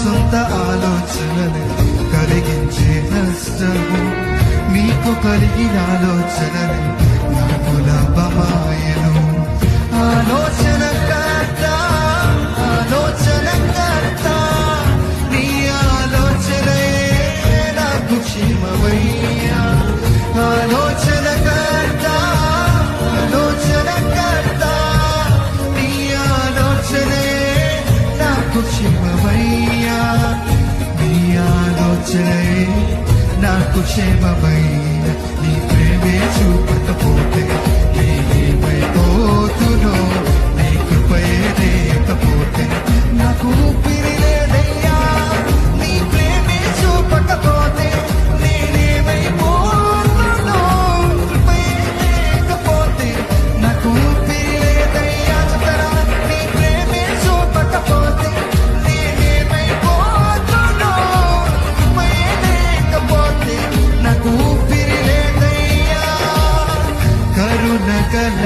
సొంత ఆలోచనలు కలిగించే నష్టము నీకు కలిగిన ఆలోచనలు నాకు లాభమాయను. ఆలోచనకర్త నీ ఆలోచనే నాకు క్షేమమయ్యా. ఆలోచనకర్త నీ ఆలోచనే నాకు క్షేమమయ్యా. నీ ఆలోచనే నాకు క్షేమమయ్యా. నీ ప్రేమే చూపకపోతే నేనేమైపోతునో, నీ కృపయే లేకపోతే నాకు ఊపిరి లేదయ్యా. నీ ప్రేమే చూపకపోతే నేనేమైపోతునో, కృపయే లేకపోతే నాకు ఊపిరి లేదయ్యా. చెప్తారా? నీ ప్రేమే చూపకపోతే నేనేమైపోతునో, కృపయే లేకపోతే నాకు ఊపిరి లేదయ్యా. కరుణ గల